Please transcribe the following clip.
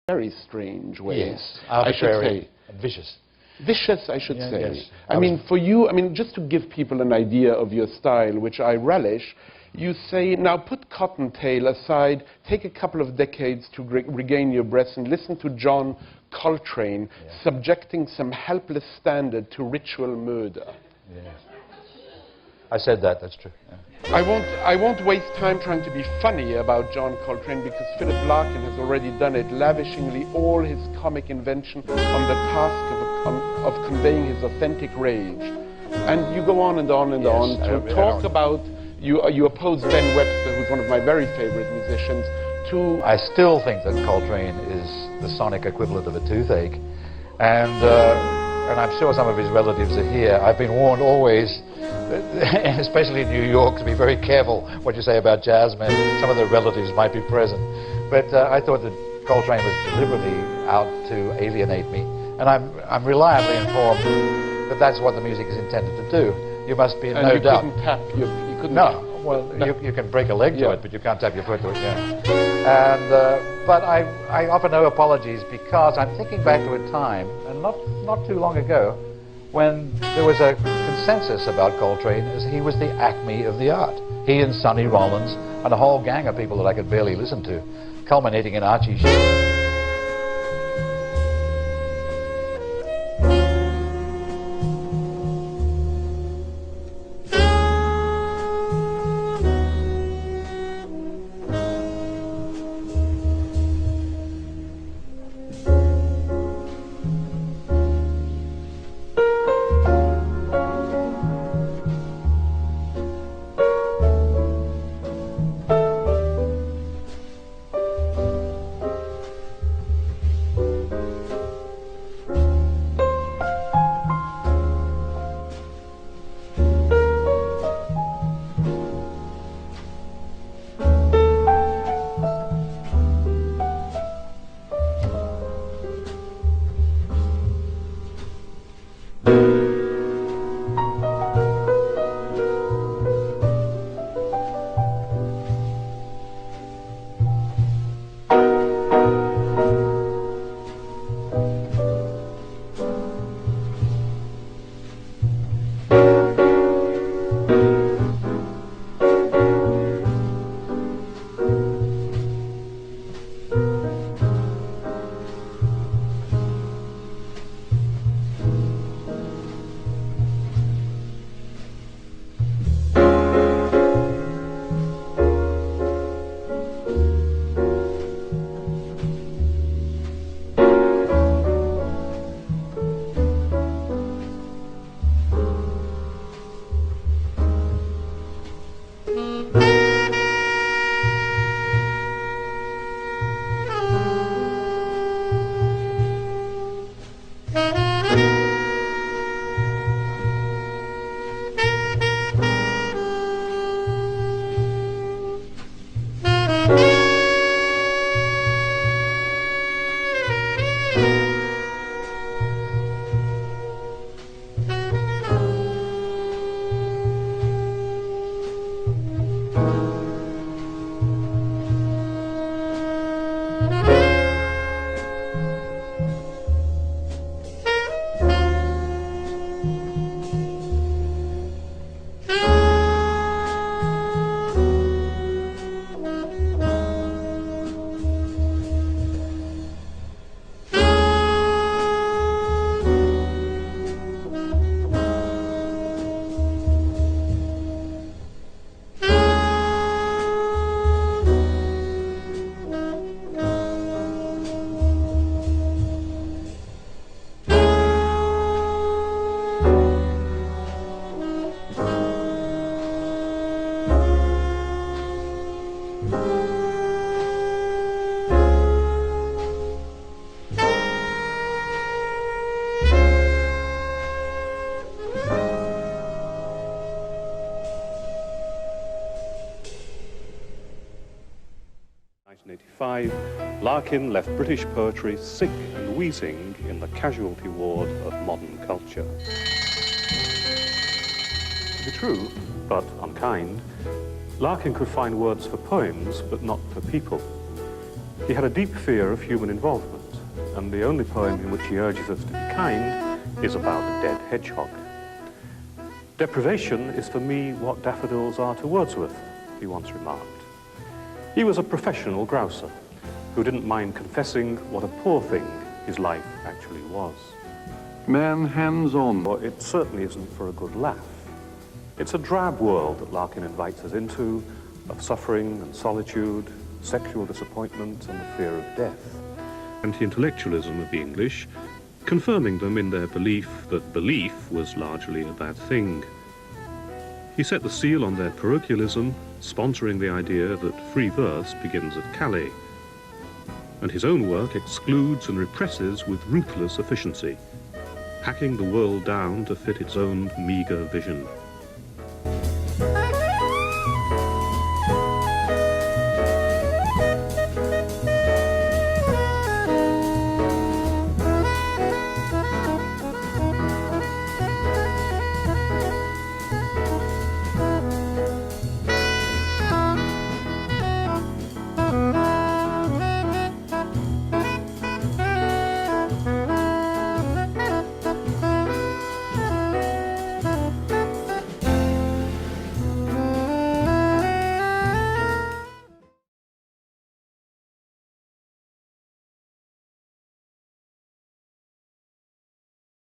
very strange way. Yes, arbitrary and vicious. Vicious, I should say. Yes. I mean, for you, I mean, just to give people an idea of your style, which I relish, you say, now put Cottontail aside, take a couple of decades to regain your breath and listen to John Coltrane subjecting some helpless standard to ritual murder. Yes. I said that, that's true. Yeah. I won't waste time trying to be funny about John Coltrane because Philip Larkin has already done it, lavishingly all his comic invention on the task of conveying his authentic rage. And you go on and on and on to talk about, you oppose Ben Webster, who's one of my very favorite musicians, to... I still think that Coltrane is the sonic equivalent of a toothache. And I'm sure some of his relatives are here. I've been warned always, especially in New York, to be very careful what you say about jazz men. Some of their relatives might be present. But I thought that Coltrane was deliberately out to alienate me. And I'm reliably informed that that's what the music is intended to do. You must be in no doubt. And you couldn't tap, you couldn't... No. Well, you can break a leg to it, but you can't tap your foot to it, And, but I offer no apologies because I'm thinking back to a time, and not too long ago, when there was a consensus about Coltrane as he was the acme of the art. He and Sonny Rollins and a whole gang of people that I could barely listen to, culminating in Archie Sheppard. Larkin left British poetry sick and wheezing in the casualty ward of modern culture. To be true, but unkind, Larkin could find words for poems, but not for people. He had a deep fear of human involvement, and the only poem in which he urges us to be kind is about a dead hedgehog. Deprivation is for me what daffodils are to Wordsworth, he once remarked. He was a professional grouser who didn't mind confessing what a poor thing his life actually was. Man hands-on. Well, it certainly isn't for a good laugh. It's a drab world that Larkin invites us into, of suffering and solitude, sexual disappointment and the fear of death. Anti-intellectualism of the English, confirming them in their belief that belief was largely a bad thing. He set the seal on their parochialism, sponsoring the idea that free verse begins at Calais. And his own work excludes and represses with ruthless efficiency, hacking the world down to fit its own meagre vision.